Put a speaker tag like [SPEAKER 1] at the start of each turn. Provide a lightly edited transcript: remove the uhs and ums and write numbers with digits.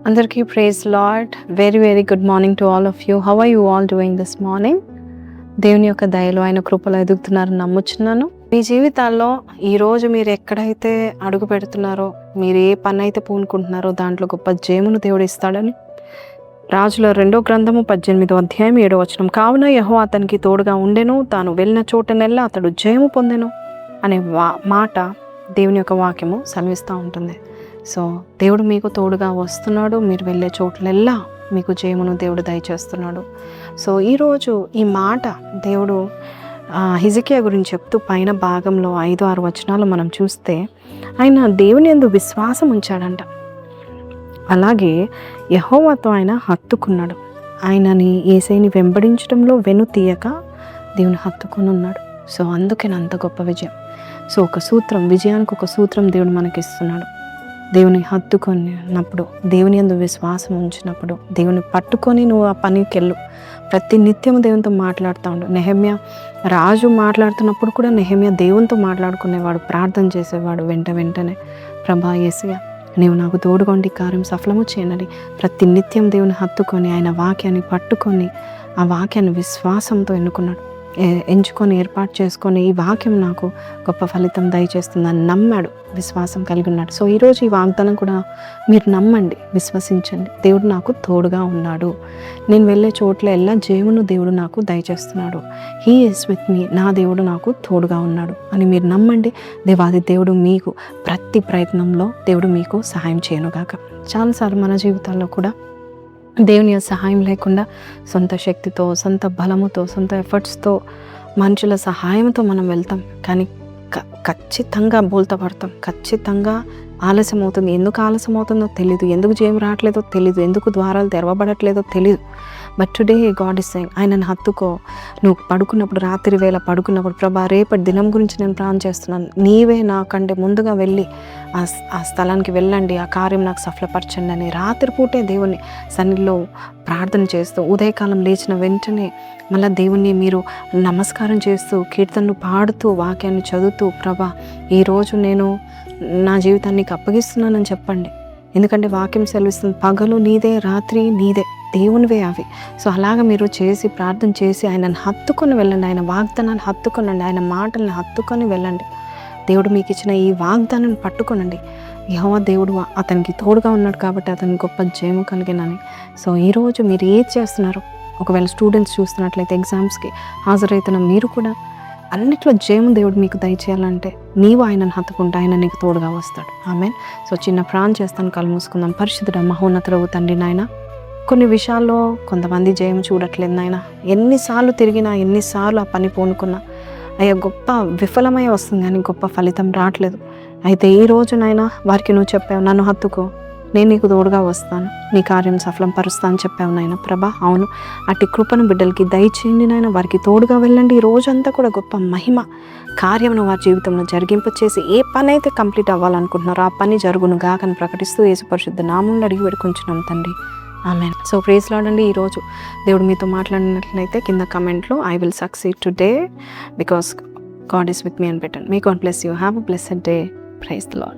[SPEAKER 1] అందరికీ praise Lord. Very very good morning to all of you. How are you all doing this morning? దేవుని యొక్క దయలో ఆయన కృపలో ఎదుగుతున్నారని నమ్ముచున్నాను. మీ జీవితాల్లో ఈరోజు మీరు ఎక్కడైతే అడుగు పెడుతున్నారో, మీరు ఏ పని అయితే పూనుకుంటున్నారో దాంట్లో గొప్ప జయమును దేవుడు ఇస్తాడని రాజుల 2వ గ్రంథము 18వ అధ్యాయం 7వ వచనం. కావున యెహోవా అతనికి తోడుగా ఉండెను, తాను వెళ్ళిన చోటనెల్లా అతడు జయము పొందెను అనే మాట దేవుని యొక్క వాక్యము సెలవిస్తూ ఉంటుంది. సో దేవుడు మీకు తోడుగా వస్తున్నాడు, మీరు వెళ్ళే చోట్లెల్లా మీకు జయమును దేవుడు దయచేస్తున్నాడు. సో ఈరోజు ఈ మాట దేవుడు హిజ్కియా గురించి చెప్తూ పైన భాగంలో 5-6 వచనాలు మనం చూస్తే, ఆయన దేవుని యందు విశ్వాసం ఉంచాడంట. అలాగే యెహోవాతో ఆయన హత్తుకున్నాడు. ఆయనని యేసయ్యని వెంబడించడంలో వెను తీయక దేవుని హత్తుకొని ఉన్నాడు. సో అందుకని అంత గొప్ప విజయం. సో ఒక సూత్రం, విజయానికి ఒక సూత్రం దేవుడు మనకిస్తున్నాడు. దేవుని హత్తుకున్నప్పుడు, దేవుని యందు విశ్వాసం ఉంచినప్పుడు, దేవుని పట్టుకొని నువ్వు ఆ పనికి వెళ్ళు. ప్రతి నిత్యము దేవునితో మాట్లాడుతూ ఉండు. నెహెమ్యా రాజు మాట్లాడుతున్నప్పుడు కూడా నెహెమ్యా దేవునితో మాట్లాడుకునేవాడు, ప్రార్థన చేసేవాడు. వెంటనే ప్రభా యేసయ్యా నీవు నాకు తోడుగొండి, కార్యం సఫలము చేయనని ప్రతి నిత్యం దేవుని హత్తుకొని ఆయన వాక్యాన్ని పట్టుకొని ఆ వాక్యాన్ని విశ్వాసంతో ఎంచుకొని ఏర్పాటు చేసుకొని ఈ వాక్యం నాకు గొప్ప ఫలితం దయచేస్తుందని నమ్మాడు, విశ్వాసం కలిగి ఉన్నాడు. సో ఈరోజు ఈ వాగ్దానం కూడా మీరు నమ్మండి, విశ్వసించండి. దేవుడు నాకు తోడుగా ఉన్నాడు, నేను వెళ్ళే చోట్ల ఎల్లా జయమును దేవుడు నాకు దయచేస్తున్నాడు. హీ ఈజ్ విత్ మీ, నా దేవుడు నాకు తోడుగా ఉన్నాడు అని మీరు నమ్మండి. దేవాది దేవుడు మీకు ప్రతి ప్రయత్నంలో దేవుడు మీకు సహాయం చేయనుగాక. చాలాసార్లు మన జీవితాల్లో కూడా దేవుని సహాయం లేకుండా సొంత శక్తితో, సొంత బలముతో, సొంత ఎఫర్ట్స్తో, మనుషుల సహాయంతో మనం వెళ్తాం. కానీ ఖచ్చితంగా బోల్తా పడతాం, ఖచ్చితంగా ఆలస్యం అవుతుంది. ఎందుకు ఆలస్యం అవుతుందో తెలీదు, ఎందుకు జయం రావట్లేదో తెలీదు, ఎందుకు ద్వారాలు తెరవబడట్లేదో తెలీదు. But today God is saying, ఆయనను హత్తుకో. నువ్వు పడుకున్నప్పుడు, రాత్రి వేళ పడుకున్నప్పుడు, ప్రభా రేపటి దినం గురించి నేను ప్లాన్ చేస్తున్నాను, నీవే నాకంటే ముందుగా వెళ్ళి ఆ స్థలానికి వెళ్ళండి, ఆ కార్యం నాకు సఫలపరచండి అని రాత్రిపూటే దేవుని సన్నిధిలో ప్రార్థన చేస్తూ, ఉదయకాలం లేచిన వెంటనే మళ్ళీ దేవుణ్ణి మీరు నమస్కారం చేస్తూ, కీర్తనలు పాడుతూ, వాక్యాన్ని చదువుతూ, ప్రభా ఈరోజు నేను నా జీవితాన్ని నీకు అప్పగిస్తున్నానని చెప్పండి. ఎందుకంటే వాక్యం సెలవిస్తుంది, పగలు నీదే, రాత్రి నీదే, దేవునివే అవి. సో అలాగ మీరు చేసి ప్రార్థన చేసి ఆయనను హత్తుకొని వెళ్ళండి, ఆయన వాగ్దానాన్ని హత్తుకొనండి, ఆయన మాటలను హత్తుకొని వెళ్ళండి. దేవుడు మీకు ఇచ్చిన ఈ వాగ్దానాన్ని పట్టుకొనండి. యెహోవా దేవుడు అతనికి తోడుగా ఉన్నాడు కాబట్టి అతనికి గొప్ప జయము కలిగినని. సో ఈరోజు మీరు ఏది చేస్తున్నారు? ఒకవేళ స్టూడెంట్స్ చూస్తున్నట్లయితే ఎగ్జామ్స్కి హాజరవుతున్న మీరు కూడా అన్నిట్లో జయము దేవుడు మీకు దయచేయాలంటే నీవు ఆయనను హత్తుకుంటే ఆయన నీకు తోడుగా వస్తాడు. ఆమేన్. సో చిన్న ప్రార్థన చేస్తాను, కళ్ళు మూసుకుందాం. పరిశుద్ధుడా మహోన్నతుడవు తండ్రి నాయన, కొన్ని విషయాల్లో కొంతమంది జయం చూడట్లేదు నాయన. ఎన్నిసార్లు తిరిగినా, ఎన్నిసార్లు ఆ పని పూనుకున్నా అయ్యా గొప్ప విఫలమై వస్తుంది కానీ గొప్ప ఫలితం రావట్లేదు. అయితే ఈ రోజు నాయన వారికి నువ్వు చెప్పావు, నన్ను హత్తుకో, నేను నీకు తోడుగా వస్తాను, నీ కార్యం సఫలం పరుస్తాను అని చెప్పావు నాయన. ప్రభా అవును, అట్టి కృపను బిడ్డలకి దయచేయండి నాయన. వారికి తోడుగా వెళ్ళండి. ఈ రోజంతా కూడా గొప్ప మహిమ కార్యమును వారి జీవితంలో జరిగింపచేసి ఏ పని అయితే కంప్లీట్ అవ్వాలనుకుంటున్నారో ఆ పని జరుగును గాకని ప్రకటిస్తూ యేసు పరిశుద్ధ నామములో అడిగి వేడుకొంచున్నాం తండ్రి. ఆమెన్. సో ప్రైజ్ లార్డ్ అండి. ఈరోజు దేవుడు మీతో మాట్లాడినట్లయితే కింద కమెంట్లో I will succeed today because God is with me అని పెట్టండి. May God bless you. Have a blessed day. Praise the lord.